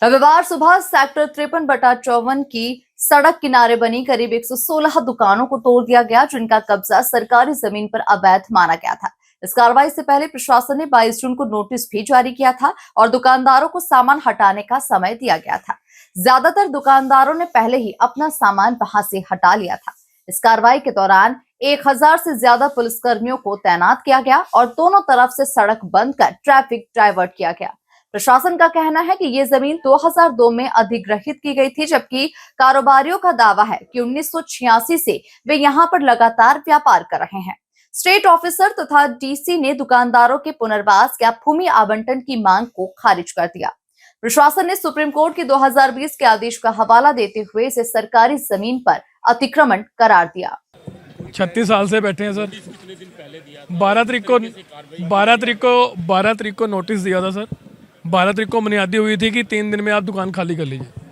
रविवार सुबह सेक्टर 53/54 की सड़क किनारे बनी करीब 116 दुकानों को तोड़ दिया गया, जिनका कब्जा सरकारी जमीन पर अवैध माना गया था। इस कार्रवाई से पहले प्रशासन ने 22 जून को नोटिस भी जारी किया था और दुकानदारों को सामान हटाने का समय दिया गया था। ज्यादातर दुकानदारों ने पहले ही अपना सामान वहां से हटा लिया था। इस कार्रवाई के दौरान 1000 से ज्यादा पुलिसकर्मियों को तैनात किया गया और दोनों तरफ से सड़क बंद कर ट्रैफिक डायवर्ट किया गया। प्रशासन का कहना है कि ये जमीन 2002 में अधिग्रहित की गई थी, जबकि कारोबारियों का दावा है कि 1986 से वे यहां पर लगातार व्यापार कर रहे हैं। स्टेट ऑफिसर तथा डीसी ने दुकानदारों के पुनर्वास या भूमि आवंटन की मांग को खारिज कर दिया। प्रशासन ने सुप्रीम कोर्ट के 2020 के आदेश का हवाला देते हुए इसे सरकारी जमीन पर अतिक्रमण करार दिया। 36 साल से बैठे हैं सर। 12 तारीख को नोटिस दिया था सर। 12 तारीख को बुनियादी हुई थी कि 3 दिन में आप दुकान खाली कर लीजिए।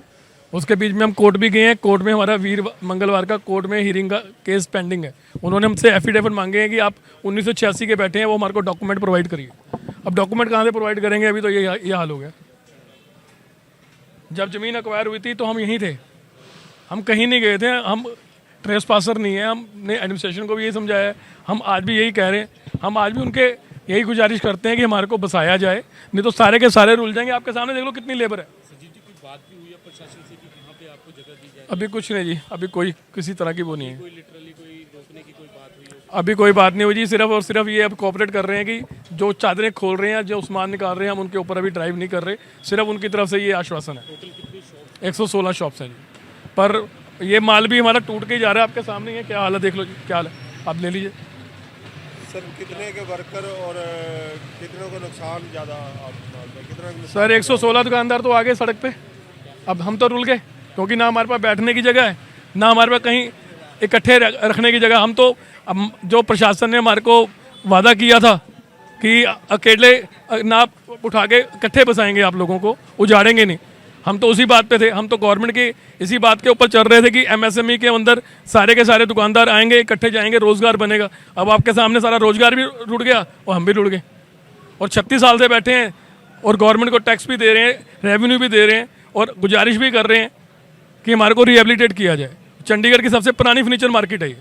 उसके बीच में हम कोर्ट भी गए हैं। कोर्ट में हमारा मंगलवार का कोर्ट में हियरिंग का केस पेंडिंग है। उन्होंने हमसे एफिडेविट मांगे हैं कि आप 1986 के बैठे हैं, वो हमारे को डॉक्यूमेंट प्रोवाइड करिए। अब डॉक्यूमेंट कहाँ से प्रोवाइड करेंगे? अभी तो ये हाल हो गया। जब ज़मीन एक्वायर हुई थी तो हम यहीं थे, हम कहीं नहीं गए थे। हम ट्रेस पासर नहीं है। हमने एडमिनिस्ट्रेशन को भी यही समझाया है। हम आज भी यही कह रहे हैं। हम आज भी उनके यही गुजारिश करते हैं कि हमारे को बसाया जाए, नहीं तो सारे के सारे रुल जाएंगे। आपके सामने देख लो कितनी लेबर है। अभी कुछ नहीं जी, अभी कोई किसी तरह की वो नहीं है। अभी कोई बात नहीं हुई जी। सिर्फ और सिर्फ ये अब कोऑपरेट कर रहे हैं कि जो चादरें खोल रहे हैं, जो सामान निकाल रहे हैं, हम उनके ऊपर अभी ड्राइव नहीं कर रहे। सिर्फ उनकी तरफ से ये आश्वासन है। 116 शॉप्स हैं जी, पर ये माल भी हमारा टूट के ही जा रहा है। आपके सामने ही है, क्या हाल है देख लो जी, क्या हाल है, आप ले लीजिए। सर कितने के वर्कर और कितनों को नुकसान ज़्यादा? सर 116 दुकानदार तो आ गए सड़क पे। अब हम तो रुल गए, क्योंकि ना हमारे पास बैठने की जगह है, ना हमारे पास कहीं इकट्ठे रखने की जगह। हम तो अब जो प्रशासन ने हमारे को वादा किया था कि अकेले ना उठा के इकट्ठे बसाएंगे, आप लोगों को उजाड़ेंगे नहीं, हम तो उसी बात पे थे। हम तो गवर्नमेंट की इसी बात के ऊपर चल रहे थे कि एमएसएमई के अंदर सारे के सारे दुकानदार आएंगे, इकट्ठे जाएंगे, रोजगार बनेगा। अब आपके सामने सारा रोजगार भी रुड़ गया और हम भी रुड़ गए। और 36 साल से बैठे हैं और गवर्नमेंट को टैक्स भी दे रहे हैं, रेवेन्यू भी दे रहे हैं और गुजारिश भी कर रहे हैं कि हमारे को रिहेबिलिटेट किया जाए। चंडीगढ़ की सबसे पुरानी फर्नीचर मार्केट है ये,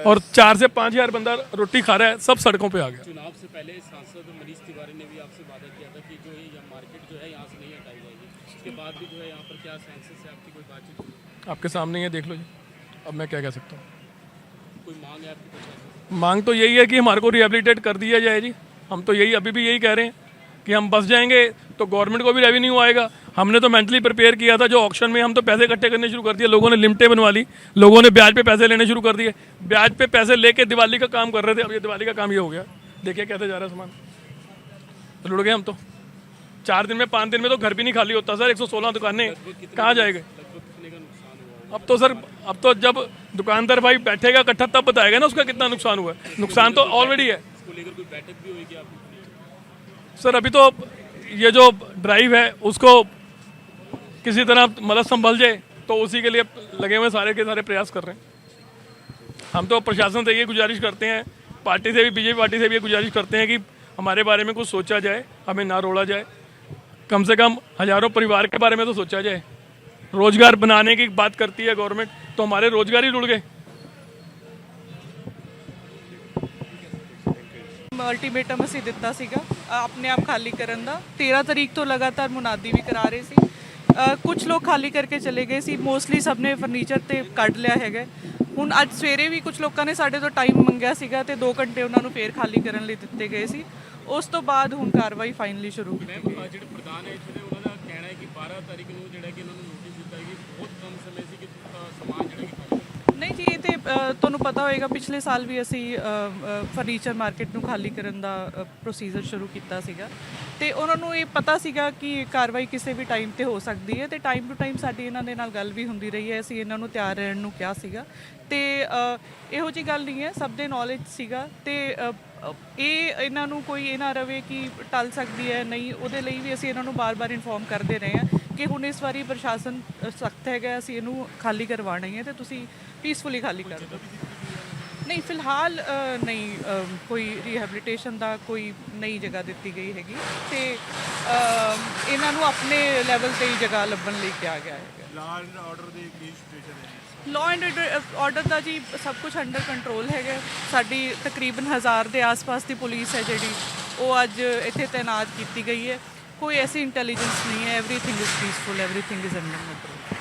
और 4 से 5 हज़ार बंदा रोटी खा रहा है, सब सड़कों पे आ गया। चुनाव से पहले सांसद मनीष तिवारी ने भी आपसे वादा किया था कि जो ये मार्केट जो है यहाँ से नहीं हटाई जाएगी। उसके बाद भी जो है यहाँ पर क्या सेंसस से आपकी कोई बातचीत हुई? आपके सामने ही है, देख लो जी। अब मैं क्या कह सकता हूँ? कोई मांग है आपकी? मांग तो यही है कि हमारे को रिहेबिलिटेट कर दिया जाए जी। हम तो यही अभी भी यही कह रहे हैं कि हम बस जाएंगे तो गवर्नमेंट को भी रेवेन्यू आएगा। हमने तो मेंटली प्रिपेयर किया था, जो ऑक्शन में हम तो पैसे इकट्ठे करने शुरू कर दिए। लोगों ने लिमिटें बनवा ली, लोगों ने ब्याज पे पैसे लेने शुरू कर दिए। ब्याज पे पैसे लेके दिवाली का काम कर रहे थे। अब ये दिवाली का काम ये हो गया, देखिए कैसे जा रहा है सामान। तो लुट गए हम तो। 4 दिन में 5 दिन में तो घर भी नहीं खाली होता सर। 116 दुकानें कहाँ जाएंगे? अब तो सर, अब तो जब दुकानदार भाई बैठेगा इकट्ठा तब बताएगा ना उसका कितना नुकसान हुआ है। नुकसान तो ऑलरेडी है। इसको लेकर कोई बैठक भी होगी आपकी? सर अभी तो ये जो ड्राइव है उसको किसी तरह मतलब संभल जाए, तो उसी के लिए लगे हुए सारे के सारे प्रयास कर रहे हैं। हम तो प्रशासन से ये गुजारिश करते हैं, पार्टी से भी, बीजेपी पार्टी से भी ये गुजारिश करते हैं कि हमारे बारे में कुछ सोचा जाए, हमें ना रोड़ा जाए। कम से कम हज़ारों परिवार के बारे में तो सोचा जाए। रोजगार बनाने की बात करती है गवर्नमेंट, तो हमारे रोजगार ही रुड़ गए। ਅਲਟੀਮੇਟਮ ਅਸੀਂ ਦਿੱਤਾ ਸੀਗਾ ਆਪਣੇ ਆਪ ਖਾਲੀ ਕਰਨ ਦਾ। 13 ਤਰੀਕ ਤੋਂ ਲਗਾਤਾਰ ਮੁਨਾਦੀ ਵੀ ਕਰਾ ਰਹੇ ਸੀ। ਕੁਝ ਲੋਕ ਖਾਲੀ ਕਰਕੇ ਚਲੇ ਗਏ ਸੀ, ਮੋਸਟਲੀ ਸਭ ਨੇ ਫਰਨੀਚਰ ਤੇ ਕੱਢ ਲਿਆ ਹੈਗਾ। ਹੁਣ ਅੱਜ ਸਵੇਰੇ ਵੀ ਕੁਝ ਲੋਕਾਂ ਨੇ ਸਾਡੇ ਤੋਂ ਟਾਈਮ ਮੰਗਿਆ ਸੀਗਾ ਤੇ 2 ਘੰਟੇ ਉਹਨਾਂ ਨੂੰ ਫੇਰ ਖਾਲੀ ਕਰਨ ਲਈ ਦਿੱਤੇ ਗਏ ਸੀ। ਉਸ ਤੋਂ ਬਾਅਦ ਹੁਣ ਕਾਰਵਾਈ ਫਾਈਨਲੀ ਸ਼ੁਰੂ ਕੀਤੀ ਗਈ। ਜਿਹੜੇ ਪ੍ਰਧਾਨ ਹੈ ਇੱਥੇ ਦੇ, ਉਹਨਾਂ ਦਾ ਕਹਿਣਾ ਹੈ ਕਿ 12 ਤਾਰੀਖ ਨੂੰ ਜਿਹੜਾ ਕਿ ਇਹਨਾਂ ਨੂੰ ਨੋਟਿਸ ਦਿੱਤਾ ਹੈ ਕਿ ਬਹੁਤ ਕਮ ਸਮੇਂ ਸੀ ਕਿ ਸਮਾਨ ਜਿਹੜਾ ਕਿ ਖਾਲੀ। ਨਹੀਂ ਜੀ, ਇਹ ਤੇ ਤੁਹਾਨੂੰ ਪਤਾ ਹੋਏਗਾ ਪਿਛਲੇ ਸਾਲ ਵੀ ਅਸੀਂ ਫਰਨੀਚਰ ਮਾਰਕੀਟ ਨੂੰ ਖਾਲੀ ਕਰਨ ਦਾ ਪ੍ਰੋਸੀਜਰ ਸ਼ੁਰੂ ਕੀਤਾ ਸੀਗਾ ਤੇ ਉਹਨਾਂ ਨੂੰ ਇਹ ਪਤਾ ਸੀਗਾ ਕਿ ਕਾਰਵਾਈ ਕਿਸੇ ਵੀ ਟਾਈਮ ਤੇ ਹੋ ਸਕਦੀ ਹੈ ਤੇ ਟਾਈਮ ਟੂ ਟਾਈਮ ਸਾਡੀ ਇਹਨਾਂ ਦੇ ਨਾਲ ਗੱਲ ਵੀ ਹੁੰਦੀ ਰਹੀ ਹੈ। ਅਸੀਂ ਇਹਨਾਂ ਨੂੰ ਤਿਆਰ ਰਹਿਣ ਨੂੰ ਕਿਹਾ ਸੀਗਾ ਤੇ ਇਹੋ ਜਿਹੀ ਗੱਲ ਨਹੀਂ ਹੈ, ਸਭ ਦੇ ਨੌਲੇਜ ਸੀਗਾ ਤੇ ਇਹ ਇਹਨਾਂ ਨੂੰ ਕੋਈ ਇਹ ਨਾ ਰਵੇ ਕਿ ਟਲ ਸਕਦੀ ਹੈ, ਨਹੀਂ। ਉਹਦੇ ਲਈ ਵੀ ਅਸੀਂ ਇਹਨਾਂ ਨੂੰ ਬਾਰ-ਬਾਰ ਇਨਫੋਰਮ ਕਰਦੇ ਰਹੇ ਹਾਂ ਕਿ ਹੁਣ ਇਸ ਵਾਰੀ ਪ੍ਰਸ਼ਾਸਨ ਸਖਤ ਹੈਗਾ, ਅਸੀਂ ਇਹਨੂੰ ਖਾਲੀ ਕਰਵਾਉਣਾ ਹੀ ਹੈ ਤੇ ਤੁਸੀਂ ਪੀਸਫੁਲੀ ਖਾਲੀ ਕਰ ਦਿਓ। ਨਹੀਂ ਫਿਲਹਾਲ ਨਹੀਂ ਕੋਈ ਰੀਹੈਬਿਲਿਟੇਸ਼ਨ ਦਾ ਕੋਈ ਨਈ ਜਗ੍ਹਾ ਦਿੱਤੀ ਗਈ ਹੈਗੀ ਤੇ ਇਹਨਾਂ ਨੂੰ ਆਪਣੇ ਲੈਵਲ ਤੇ ਹੀ ਜਗ੍ਹਾ ਲੱਭਣ ਲਈ ਕਿਹਾ ਗਿਆ ਹੈ। Law and order the Ki situation ਹੈ? ਲਾਅ ਐਂਡ ਆਰਡਰ ਦਾ ਜੀ ਸਭ ਕੁਝ ਅੰਡਰ ਕੰਟਰੋਲ ਹੈਗਾ। ਸਾਡੀ ਤਕਰੀਬਨ 1000 ਦੇ ਆਸ-ਪਾਸ ਦੀ ਪੁਲਿਸ ਹੈ ਜਿਹੜੀ ਉਹ ਅੱਜ ਇੱਥੇ ਤਾਇਨਾਤ ਕੀਤੀ ਗਈ ਹੈ। ਕੋਈ ਐਸੀ ਇੰਟੈਲੀਜੈਂਸ ਨਹੀਂ ਹੈ। Everything is peaceful, everything is under control.